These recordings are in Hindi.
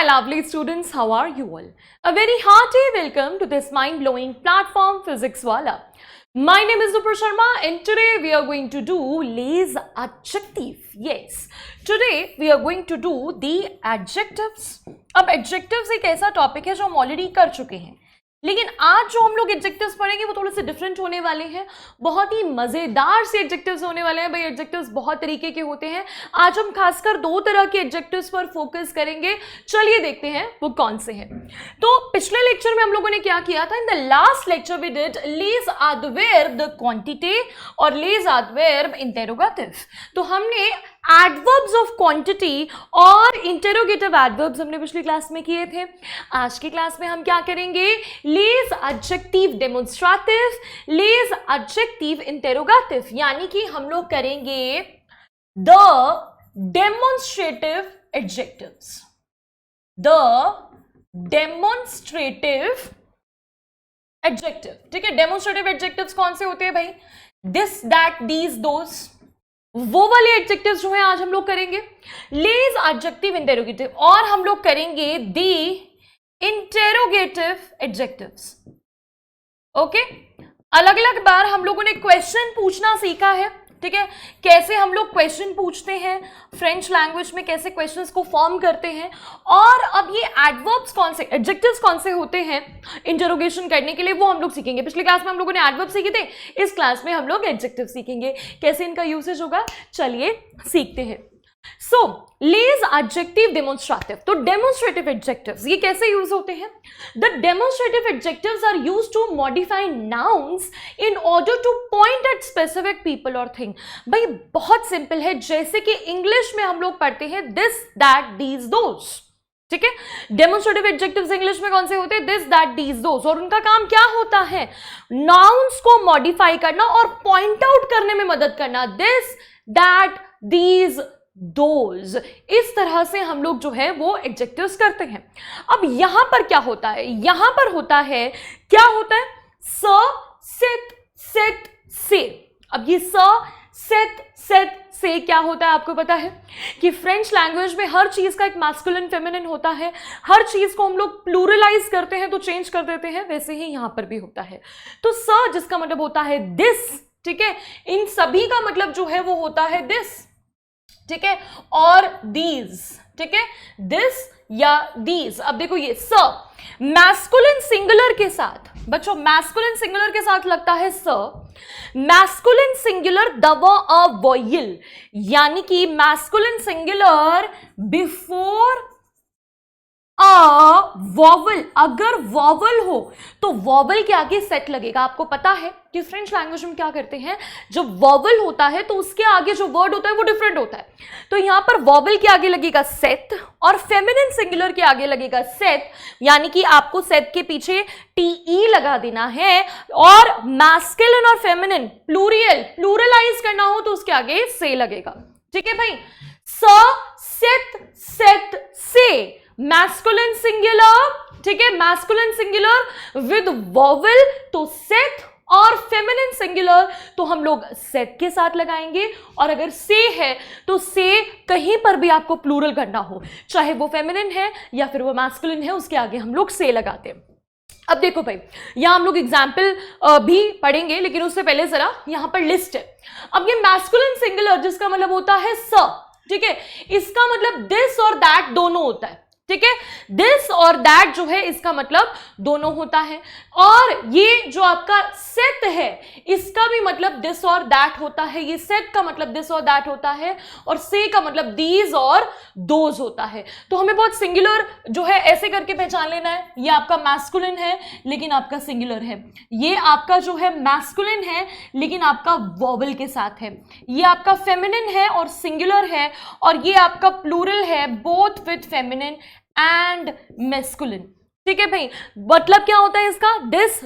my lovely students, how are you all? A very hearty welcome to this mind-blowing platform Physics Wala. My name is Nupur Sharma and today we are going to do Lay's adjective. Yes, today we are going to do the adjectives. अब adjectives एक ऐसा टॉपिक है जो हम ऑलरेडी कर चुके हैं, लेकिन आज जो हम लोग एडजेक्टिव्स पढ़ेंगे वो थोड़े से डिफरेंट होने वाले हैं, बहुत ही मजेदार से एडजेक्टिव्स होने वाले हैं। भाई एडजेक्टिव्स बहुत तरीके के होते हैं, आज हम खासकर दो तरह के एडजेक्टिव्स पर फोकस करेंगे। चलिए देखते हैं वो कौन से हैं। तो पिछले लेक्चर में हम लोगों ने क्या किया था? In the last lecture we did let's adverb the quantity और लेज एडवर्ब इंटेरोगेटिव। तो हमने एडवर्ब्स ऑफ क्वांटिटी और इंटेरोगेटिव एडवर्ब्स हमने पिछली क्लास में किए थे। आज की क्लास में हम क्या करेंगे? लेज एडजेक्टिव डेमोन्स्ट्रेटिव, लेज एडजेक्टिव इंटेरोगेटिव, यानी कि हम लोग करेंगे the demonstrative adjectives, the demonstrative adjective. ठीक है, डेमोन्स्ट्रेटिव एडजेक्टिव्स कौन से होते हैं भाई? दिस, दैट, दीज, दोस, वो वाले एडजेक्टिव्स जो है आज हम लोग करेंगे। लेज एडजेक्टिव इंटेरोगेटिव और हम लोग करेंगे दी इंटेरोगेटिव एडजेक्टिव्स। ओके, अलग अलग बार हम लोगों ने क्वेश्चन पूछना सीखा है। ठीक है, कैसे हम लोग क्वेश्चन पूछते हैं, फ्रेंच लैंग्वेज में कैसे क्वेश्चंस को फॉर्म करते हैं, और अब ये एडवर्ब्स कौन से, एडजेक्टिव्स कौन से होते हैं इंटरोगेशन करने के लिए, वो हम लोग सीखेंगे। पिछली क्लास में हम लोगों ने एडवर्ब सीखे थे, इस क्लास में हम लोग एडजेक्टिव सीखेंगे, कैसे इनका यूसेज होगा। चलिए सीखते हैं। सो लेज एडजेक्टिव डेमोन्स्ट्रेटिव, तो डेमोन्स्ट्रेटिव एडजेक्टिव्स ये कैसे यूज होते हैं? The demonstrative adjectives are used to modify nouns in order to point at specific people और थिंग। भाई बहुत सिंपल है, जैसे कि इंग्लिश में हम लोग पढ़ते हैं दिस, दैट, दीज, दोस। ठीक है, डेमोन्स्ट्रेटिव एडजेक्टिव्स इंग्लिश में कौन से होते हैं? दिस, दैट, दीज, दोस, और उनका काम क्या होता है? नाउन्स को मॉडिफाई करना और पॉइंट आउट करने में मदद करना। दिस, दैट, दीज, दोज, इस तरह से हम लोग जो है वो एडजेक्टिव्स करते हैं। अब यहां पर क्या होता है? यहां पर होता है, क्या होता है? स, सिट, सेट, से। अब ये स, सेट, सेट, से क्या होता है? आपको पता है कि फ्रेंच लैंग्वेज में हर चीज का एक मैस्कुलिन फेमिनिन होता है, हर चीज को हम लोग प्लूरलाइज करते हैं तो चेंज कर देते हैं, वैसे ही यहां पर भी होता है। तो स जिसका मतलब होता है दिस, ठीक है, इन सभी का मतलब जो है वो होता है दिस। ठीक है, और दीज, ठीक है, दिस या दीज। अब देखो ये स मैस्कुलिन सिंगुलर के साथ, बच्चों मैस्कुलिन सिंगुलर के साथ लगता है स, मैस्कुलिन सिंगुलर दवा अ वॉयल, यानी कि masculine singular before a vowel. अगर वॉवल हो तो वॉवल के आगे सेट लगेगा। आपको पता है कि फ्रेंच लैंग्वेज में क्या करते हैं, जब वॉवल होता है तो उसके आगे जो वर्ड होता है वो डिफरेंट होता है। तो यहां पर वॉवल के आगे लगेगा सेट और फेमिनिन सिंगुलर के आगे लगेगा सेट, यानी कि आपको सेट के पीछे टी लगा देना है, और मैस्कुलिन और फेमिनिन प्लूरलाइज करना हो तो उसके आगे से लगेगा। ठीक है भाई, स, सेट, सेट, से, मैस्कुलिन सिंगुलर, ठीक है, मैस्कुलिन सिंगुलर विद वॉवल तो सेट, और फेमिनिन सिंगुलर तो हम लोग सेट के साथ लगाएंगे, और अगर से है तो से कहीं पर भी आपको प्लूरल करना हो, चाहे वो फेमिनिन है या फिर वो मैस्कुलिन है, उसके आगे हम लोग से लगाते हैं। अब देखो भाई, यहां हम लोग एग्जाम्पल भी पढ़ेंगे, लेकिन उससे पहले जरा यहां पर लिस्ट है। अब ये मैस्कुलिन सिंगुलर जिसका मतलब होता है स, ठीक है, इसका मतलब दिस और दैट दोनों होता है। ठीक है, दिस और दैट जो है इसका मतलब दोनों होता है, और ये जो आपका सेट है इसका भी मतलब दिस और दैट होता है, ये सेट का मतलब दिस और दैट होता है, और से का मतलब दीज और दोज होता है। तो हमें बहुत सिंगुलर जो है ऐसे करके पहचान लेना है, ये आपका मैस्कुलिन है लेकिन आपका सिंगुलर है, ये आपका जो है मैस्कुलिन है लेकिन आपका वॉवल के साथ है, ये आपका फेमिनिन है और सिंगुलर है, और ये आपका प्लूरल है both with feminine and masculine. ठीक है भाई, मतलब क्या होता है इसका? दिस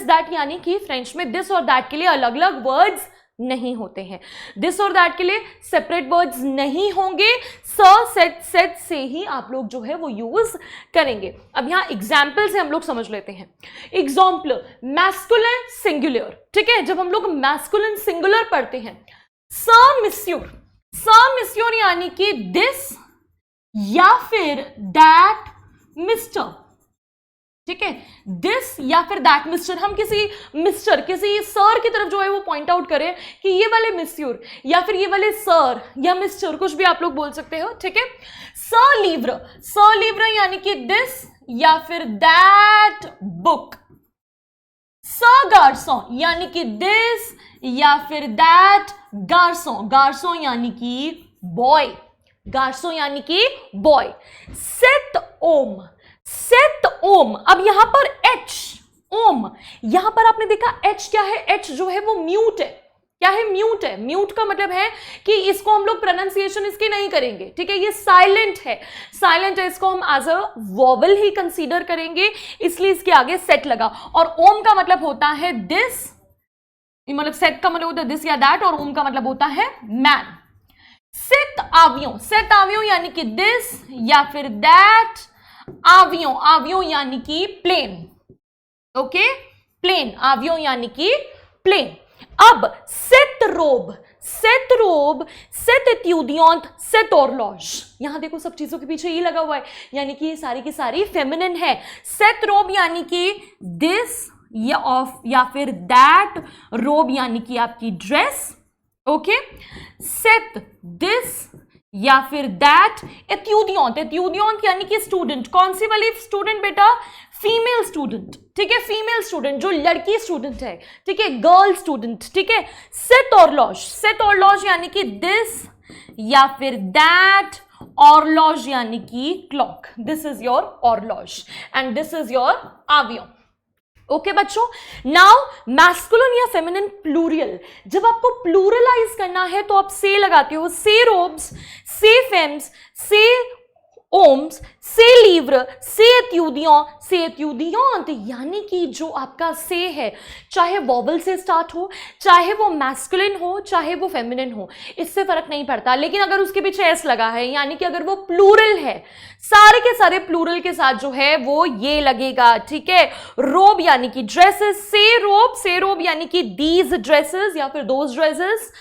दैट, यानी कि फ्रेंच में दिस और दैट के लिए अलग अलग वर्ड्स नहीं होते हैं, दिस और दैट के लिए सेपरेट वर्ड्स नहीं होंगे, स, सेट, सेट से ही आप लोग जो है वो यूज करेंगे। अब यहां एग्जाम्पल से हम लोग समझ लेते हैं। एग्जाम्पल मैस्कुलिन सिंगुलर, ठीक है, जब हम लोग मैस्कुलिन सिंगुलर पढ़ते हैं, स मिस्यूर यानी कि दिस या फिर दैट मिस्टर, ठीक है, दिस या फिर दैट मिस्टर, हम किसी मिस्टर, किसी सर की तरफ जो है वो पॉइंट आउट करें कि ये वाले मिस्यूर या फिर ये वाले सर या मिस्टर, कुछ भी आप लोग बोल सकते हो, ठीक है। सर लीव्र यानी कि दिस या फिर दैट बुक। सर गार्सों यानी कि दिस या फिर दैट गार्सों यानी कि बॉय, गार्सों यानी कि बॉय। सेत ओम, अब यहां पर एच ओम, यहां पर आपने देखा एच क्या है, एच जो है वो म्यूट है, क्या है, म्यूट है। म्यूट का मतलब है कि इसको हम लोग प्रोनाउंसिएशन इसकी नहीं करेंगे, ठीक है, ये साइलेंट है, इसको हम एज अ वॉवल ही कंसीडर करेंगे, इसलिए इसके आगे सेट लगा। और ओम का मतलब होता है दिस, मतलब सेट का मतलब होता है दिस या दैट, और ओम का मतलब होता है मैन। सेत आवियों यानी कि दिस या फिर दैट, आवियों यानी कि प्लेन, ओके, प्लेन, आवियों यानी कि प्लेन। अब सेत रोब, सेत एत्यूदियांत, सेत ऑरलॉज, यहां देखो सब चीजों के पीछे ये लगा हुआ है, यानी कि ये सारी की सारी फेमिनिन है। सेत रोब यानी कि दिस या फिर दैट, रोब यानी कि आपकी ड्रेस, ओके। सेत दिस या फिर दैट, एत्यूदियांत यानी कि स्टूडेंट, कौन सी वाली स्टूडेंट बेटा, फीमेल स्टूडेंट, ठीक है, फीमेल स्टूडेंट जो लड़की स्टूडेंट है, ठीक है, गर्ल स्टूडेंट, ठीक है। सेत ऑरलॉज यानी कि दिस या फिर दैट, ऑरलॉज यानी कि क्लॉक, दिस इज योर ऑरलॉज एंड दिस इज योर आवियों। ओके बच्चों, नाउ मैस्कुलिन या फेमिनिन प्लूरियल, जब आपको प्लूरलाइज करना है तो आप से लगाते हो, से रोब्स, से फेम्स, से ओम्स, से लीव्र, से एत्यूदियांत, यानी कि जो आपका से है, चाहे वॉवल से स्टार्ट हो, चाहे वो मैस्कुलिन हो, चाहे वो फेमिनिन हो, इससे फर्क नहीं पड़ता, लेकिन अगर उसके पीछे एस लगा है, यानी कि अगर वो प्लूरल है, सारे के सारे प्लूरल के साथ जो है वो ये लगेगा, ठीक है। रोब यानी कि ड्रेसेस, से रोब यानी कि दीज ड्रेसेस या फिर दोज ड्रेसेस।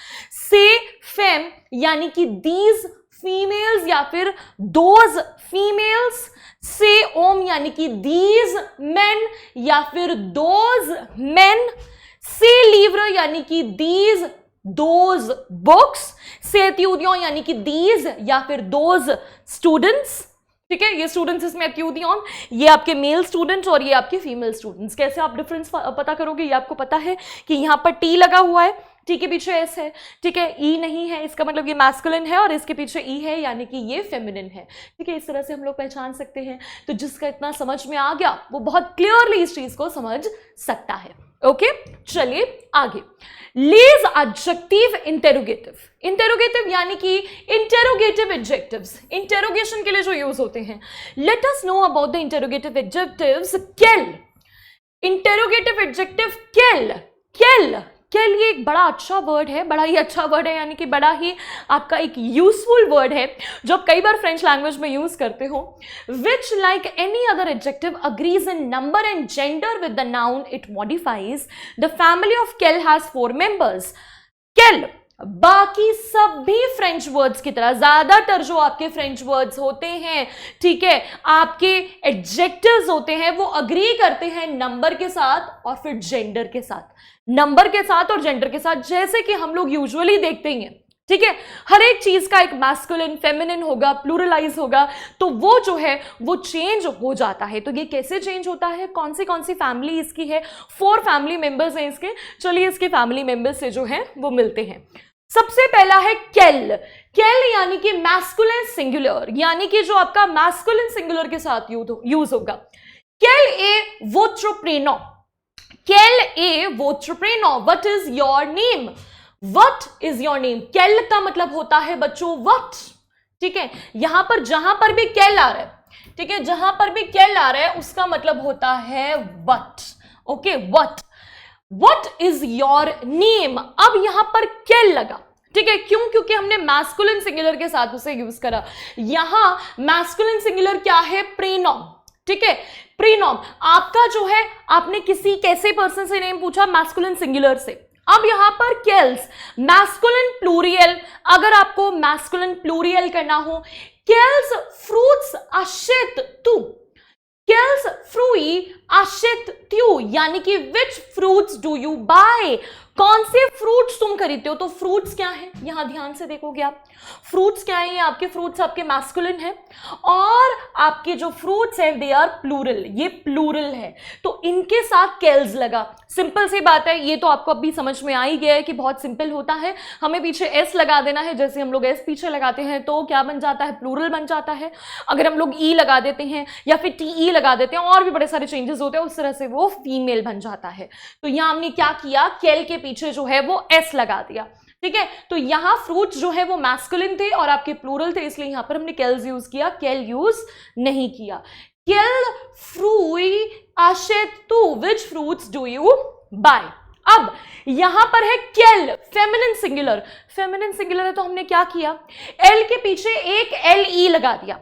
से फेम यानी कि दीज फीमेल्स या फिर दोज फीमेल्स। से ओम यानी कि दीज मेन या फिर दोज मेन। से लीव्र यानी कि दीज दोज बुक्स। से एत्यूदियों यानी कि दीज या फिर दोज स्टूडेंट्स, ठीक है, ये स्टूडेंट्स इसमें एत्यूदियों, ये आपके मेल स्टूडेंट्स और ये आपके फीमेल स्टूडेंट्स। कैसे आप डिफरेंस पता करोगे, ये आपको पता है कि यहां पर टी लगा हुआ है, टी के पीछे एस है, ठीक है, ई नहीं है, इसका मतलब ये मैस्कुलिन है, और इसके पीछे ई है यानी कि ये फेमिनिन है, ठीक है। इस तरह से हम लोग पहचान सकते हैं। तो जिसका इतना समझ में आ गया वो बहुत क्लियरली इस चीज को समझ सकता है। ओके, चलिए आगे। लेज एडजेक्टिव इंटेरोगेटिव यानी कि इंटेरोगेटिव एडजेक्टिव्स, इंटेरोगेशन के लिए जो यूज होते हैं। Let us know about the interrogative adjectives. केल, इंटेरोगेटिव एडजेक्टिव केल, ये एक बड़ा अच्छा वर्ड है, बड़ा ही अच्छा वर्ड है, यानी कि बड़ा ही आपका एक यूजफुल वर्ड है जो आप कई बार फ्रेंच लैंग्वेज में यूज करते हो। Which like any other adjective agrees in number and gender with the noun it modifies. The family of केल हैज 4 members। केल बाकी सभी फ्रेंच वर्ड्स की तरह, ज्यादातर जो आपके फ्रेंच वर्ड्स होते हैं, ठीक है, आपके एडजेक्टिव्स होते हैं, वो अग्री करते हैं नंबर के साथ और फिर जेंडर के साथ, नंबर के साथ और जेंडर के साथ, जैसे कि हम लोग यूजुअली देखते हैं, ठीक है। हर एक चीज का एक मैस्कुलिन फेमिनिन होगा, प्लूरलाइज होगा, तो वो जो है वो चेंज हो जाता है। तो ये कैसे चेंज होता है, कौन सी फैमिली इसकी है, 4 फैमिली मेंबर्स हैं इसके। चलिए इसके फैमिली मेंबर्स से जो है वो मिलते हैं। सबसे पहला है केल यानी कि मैस्कुलिन सिंगुलर, यानी कि जो आपका मैस्कुलिन सिंगुलर के साथ यूज होगा। केल ए वोट्रोप्रेनो, what is your name, what is your name. केल का मतलब होता है बच्चों व्हाट, ठीक है। यहां पर जहां पर भी केल आ रहा है, ठीक है, जहां पर भी केल आ रहा है उसका मतलब होता है what, okay, what is your name. अब यहां पर केल लगा, ठीक है, क्यों, क्योंकि हमने मैस्कुलिन सिंगुलर के साथ उसे यूज करा। यहां मैस्कुलिन सिंगुलर क्या है, प्रीनॉम, ठीक है, प्रीनॉम। आपका जो है, आपने किसी कैसे पर्सन से नेम पूछा, मैस्कुलिन सिंगुलर से। अब यहां पर केल्स मैस्कुलिन प्लूरियल, अगर आपको मैस्कुलिन प्लूरियल करना हो, केल्स फ्रूट्स आशित तू, केल्स फ्रूई आशित त्यू, यानी कि विच फ्रूट्स डू यू बाय, कौन से फ्रूट्स तुम खरीदते हो। तो फ्रूट्स क्या है, यहां ध्यान से देखोगे आप, फ्रूट्स क्या है, ये आपके फ्रूट्स आपके मैस्कुलिन है, और आपके जो फ्रूट्स हैं दे आर प्लूरल, ये प्लूरल है, तो इनके साथ केल्स लगा। सिंपल सी बात है, ये तो आपको अभी समझ में आ ही गया है कि बहुत सिंपल होता है, हमें पीछे एस लगा देना है, जैसे हम लोग एस पीछे लगाते हैं तो क्या बन जाता है, प्लूरल बन जाता है। अगर हम लोग ई लगा देते हैं या फिर टी लगा देते हैं, और भी बड़े सारे चेंजेस होते हैं, उस तरह से वो फीमेल बन जाता है। तो यहां हमने क्या किया, केल के पीछे जो है वो एस लगा दिया, ठीक है। तो यहां फ्रूट्स जो है वो मैस्कुलिन थे और आपके प्लूरल थे, इसलिए यहां पर हमने केल्स यूज किया, केल यूज नहीं किया। केल फ्रूई आशित तू, विच फ्रूट्स डू यू बाय। अब यहां पर है केल, फेमिनिन सिंगुलर, फेमिनिन सिंगुलर है तो हमने क्या किया, एल के पीछे एक एल ई लगा दिया,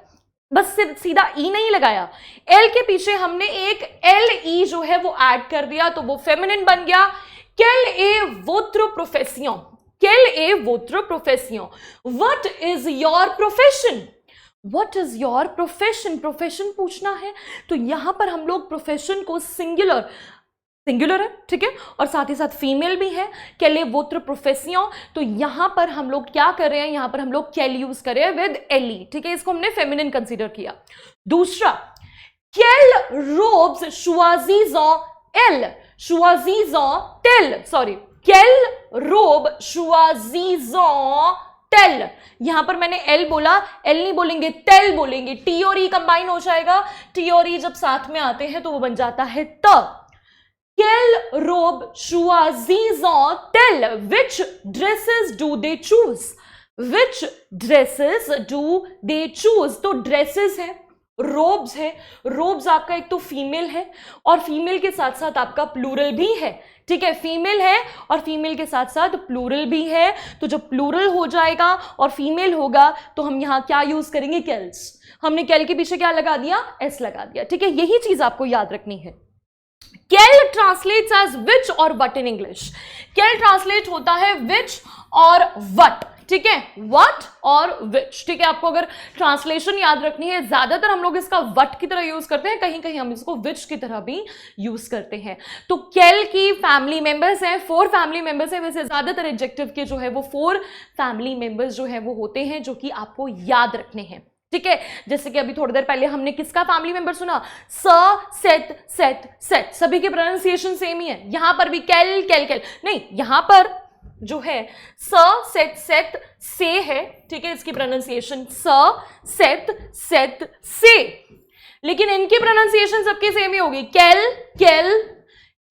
बस सीधा ई नहीं लगाया, एल के पीछे हमने एक एल ई जो है वो ऐड कर दिया, तो वो फेमिनिन बन गया। Quelle est votre profession? Quelle est votre profession? What is your profession? What is your profession? Profession पूछना है, तो यहां पर हम लोग प्रोफेशन को सिंगुलर, सिंगुलर है, ठीक है, और साथ ही साथ फीमेल भी है, quelle est votre profession, तो यहां पर हम लोग क्या कर रहे हैं, यहां पर हम लोग quelle यूज कर रहे हैं विद एली, ठीक है, इसको हमने फेमिनिन कंसीडर किया। दूसरा, quelle robes choisissons elles, choisissons tel, sorry, quelle robe choisissons tel, यहां पर मैंने एल बोला, एल नहीं बोलेंगे, टेल बोलेंगे, टी और ई कंबाइन हो जाएगा, टी और ई जब साथ में आते हैं तो वो बन जाता है त। Quelle robe choisissons tel, which dresses do they choose, which dresses do they choose, तो ड्रेसेस है, रोब्स है, रोब्स आपका एक तो फीमेल है और फीमेल के साथ साथ आपका प्लूरल भी है, ठीक है, फीमेल है और फीमेल के साथ साथ प्लूरल भी है, तो जब प्लूरल हो जाएगा और फीमेल होगा तो हम यहां क्या यूज करेंगे, केल्स, हमने केल के पीछे क्या लगा दिया, एस लगा दिया, ठीक है, यही चीज आपको याद रखनी है। केल ट्रांसलेट्स एज विच और वट इन इंग्लिश, केल ट्रांसलेट होता है विच और वट, ठीक है, व्हाट और विच, ठीक है, आपको अगर ट्रांसलेशन याद रखनी है, ज्यादातर हम लोग इसका व्हाट की तरह यूज करते हैं, कहीं कहीं हम इसको विच की तरह भी यूज करते हैं। तो केल की फैमिली मेंबर्स हैं, 4 फैमिली मेंबर्स हैं, वैसे ज्यादातर एडजेक्टिव के जो है वो 4 फैमिली मेंबर्स जो है वो होते हैं, जो कि आपको याद रखने हैं, ठीक है। जैसे कि अभी थोड़ी देर पहले हमने किसका फैमिली मेंबर सुना, स, सेट, सेट, सेट, सभी के प्रोनाउंसिएशन सेम ही है, यहां पर भी केल केल केल नहीं, यहां पर जो है स, सेट, सेट, से है, ठीक है, इसकी प्रोनाउंसिएशन स, सेट, सेट, से, लेकिन इनकी प्रोनाउंसिएशन सबकी सेम ही होगी, केल केल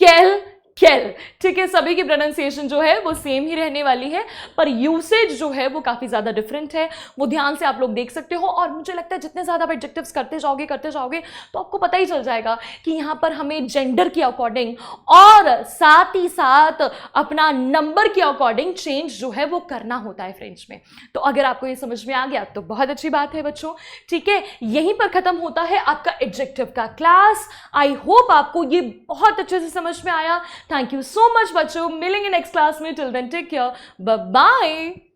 केल केल, ठीक है, सभी की प्रोनाउंसिएशन जो है वो सेम ही रहने वाली है, पर यूसेज जो है वो काफी ज्यादा डिफरेंट है, वो ध्यान से आप लोग देख सकते हो। और मुझे लगता है जितने ज्यादा आप एडजेक्टिव्स करते जाओगे तो आपको पता ही चल जाएगा कि यहाँ पर हमें जेंडर के अकॉर्डिंग और साथ ही साथ अपना नंबर के अकॉर्डिंग चेंज जो है वो करना होता है फ्रेंच में। तो अगर आपको ये समझ में आ गया तो बहुत अच्छी बात है बच्चों, ठीक है, यहीं पर खत्म होता है आपका एडजेक्टिव का क्लास। आई होप आपको ये बहुत अच्छे से समझ में आया। थैंक यू सो मच बच्चों, मिलेंगे नेक्स्ट क्लास में, till then take care, bye bye.